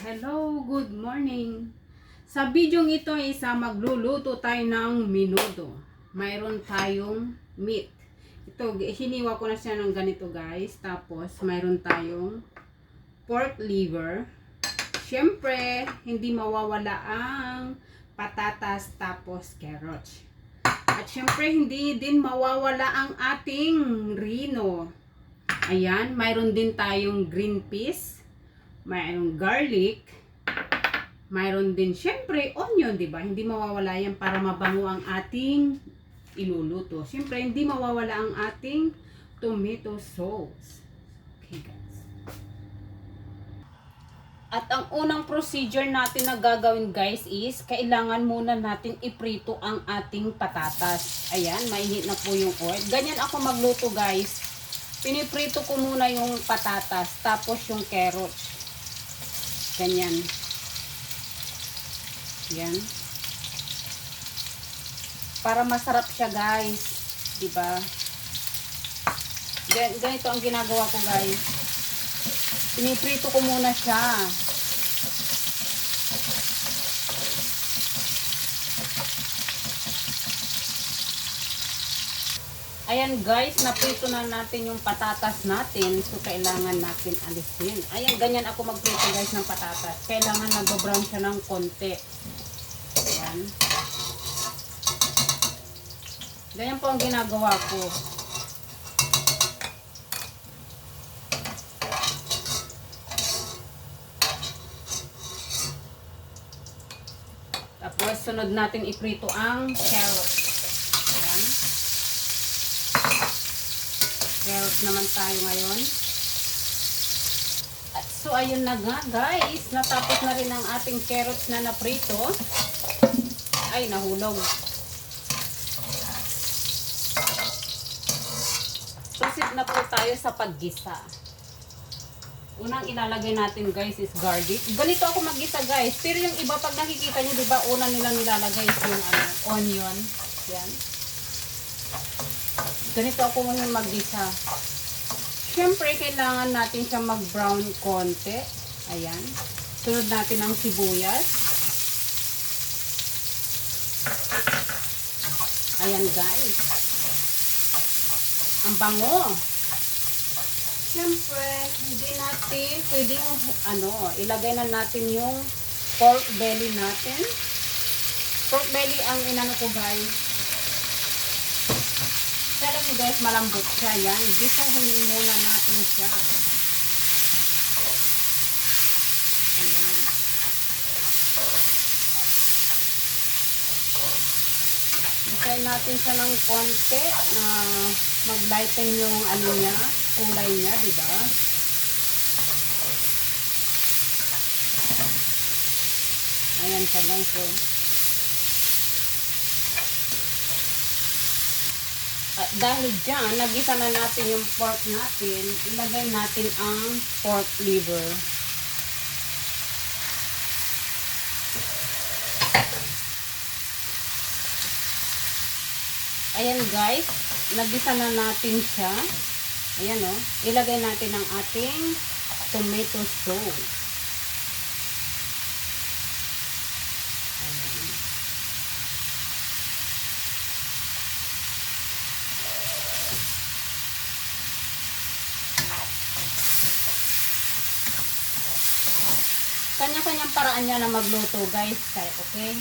Hello, good morning. Sa video ito magluluto tayo ng menudo. Mayroon tayong meat. Ito, hiniwa ko na siya ng ganito guys. Tapos, mayroon tayong pork liver. Siyempre, hindi mawawala ang patatas tapos carrots. At siyempre, hindi din mawawala ang ating rino. Ayan, mayroon din tayong green peas. Mayroong garlic, mayroon din syempre onion, 'di ba? Hindi mawawala 'yan para mabango ang ating iluluto. Syempre hindi mawawala ang ating tomato sauce. Okay, guys. At ang unang procedure natin na gagawin, guys, is kailangan muna natin iprito ang ating patatas. Ayan, mainit na po yung oil. Ganyan ako magluto, guys. Piniprito ko muna yung patatas, tapos yung carrots. Ganyan. Yan. Para masarap siya, guys. Diba? Ganito ang ginagawa ko, guys. Piniprito ko muna siya. Ayan guys, naprito na natin yung patatas natin. So, kailangan natin alisin. Ayan, ganyan ako magprito guys ng patatas. Kailangan nag-brown siya ng konti. Ayan. Ganyan po ang ginagawa ko. Tapos, sunod natin iprito ang carrots. Ayan. Carrot naman tayo ngayon. At so, ayun na nga guys. Natapos na rin ang ating carrots na naprito. Ay, nahulog. Proceed na po tayo sa paggisa. Unang ilalagay natin guys is garlic. Ganito ako maggisa guys. Pero yung iba pag nakikita nyo, diba, una nilang nilalagay is yung onion. Yan. Ganito ako muna maggisa. Siyempre, kailangan natin siya mag-brown konti. Ayan. Sunod natin ang sibuyas. Ayan, guys. Ang bango. Siyempre, hindi natin pwedeng, ilagay na natin yung pork belly natin. Pork belly ang inano ko, guys. Alam nyo guys, malambot siya. Yan. Gisahin muna natin siya. Ayan. Gisahin natin siya ng konti na mag-lighten yung niya, kulay niya, diba? Ayan siya guys. So, at dahil dyan, nagisa na natin yung pork natin, ilagay natin ang pork liver. Ayan guys, nagisa na natin siya. Ayan o, ilagay natin ang ating tomato sauce. Kanya-kanyang paraan niya na magluto guys. Okay?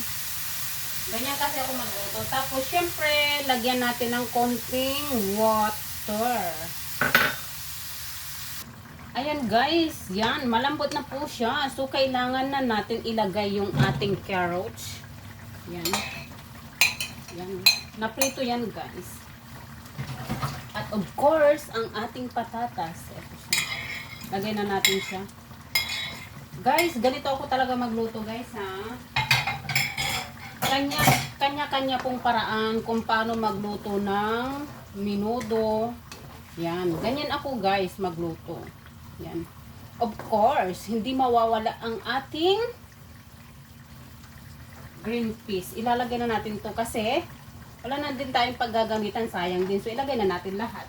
Ganyan kasi ako magluto. Tapos syempre, lagyan natin ng konting water. Ayan guys. Yan. Malambot na po siya. So, kailangan na natin ilagay yung ating carrots. Yan. Yan. Naprito yan guys. At of course, ang ating patatas. Ito siya. Lagay na natin siya. Guys, ganito ako talaga magluto guys ha. Kanya-kanya pong paraan kung paano magluto ng menudo. Yan, ganyan ako guys magluto. Yan. Of course, hindi mawawala ang ating green peas. Ilalagay na natin to kasi wala na din tayong paggagamitan, sayang din. So ilagay na natin lahat.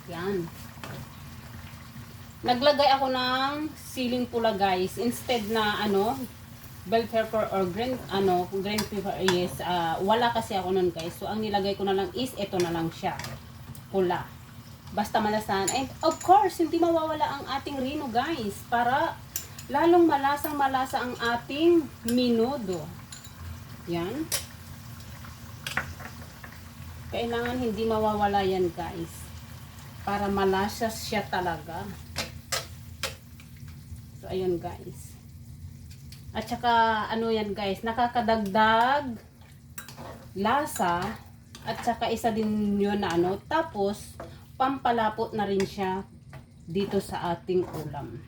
Yan. Naglagay ako ng siling pula guys. Instead na bell pepper or green pepper, yes, wala kasi ako nun guys. So ang nilagay ko na lang is ito na lang siya, pula. Basta malasahan. And of course, hindi mawawala ang ating rino guys, para lalong malasa ang ating menudo. Yan. Kailangan hindi mawawala yan guys, para malasa siya talaga. So ayun guys. At saka yan guys, nakakadagdag lasa, at saka isa din yun na tapos pampalapot na rin siya dito sa ating ulam.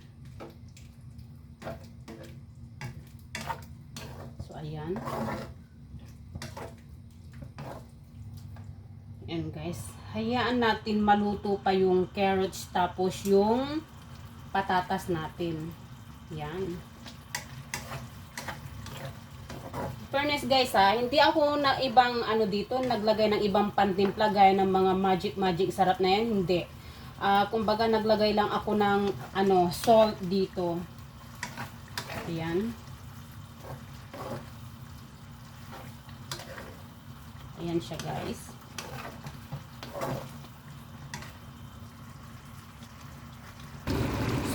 So ayan. Ayan guys, hayaan natin maluto pa yung carrots tapos yung patatas natin. Yan. Fairness guys hindi ako na ibang dito, naglagay ng ibang pantimpla gaya ng mga magic sarap na yan, hindi. Kumbaga naglagay lang ako ng salt dito. Ayan. Ayan siya guys.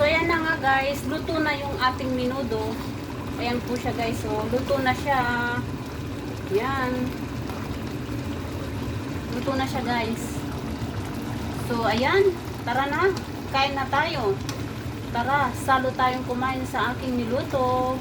So yan na nga guys, luto na yung ating menudo. Ayan po siya guys, so luto na siya. Yan. Luto na siya guys. So ayan, tara na, kain na tayo. Tara, salo tayong kumain sa aking niluto.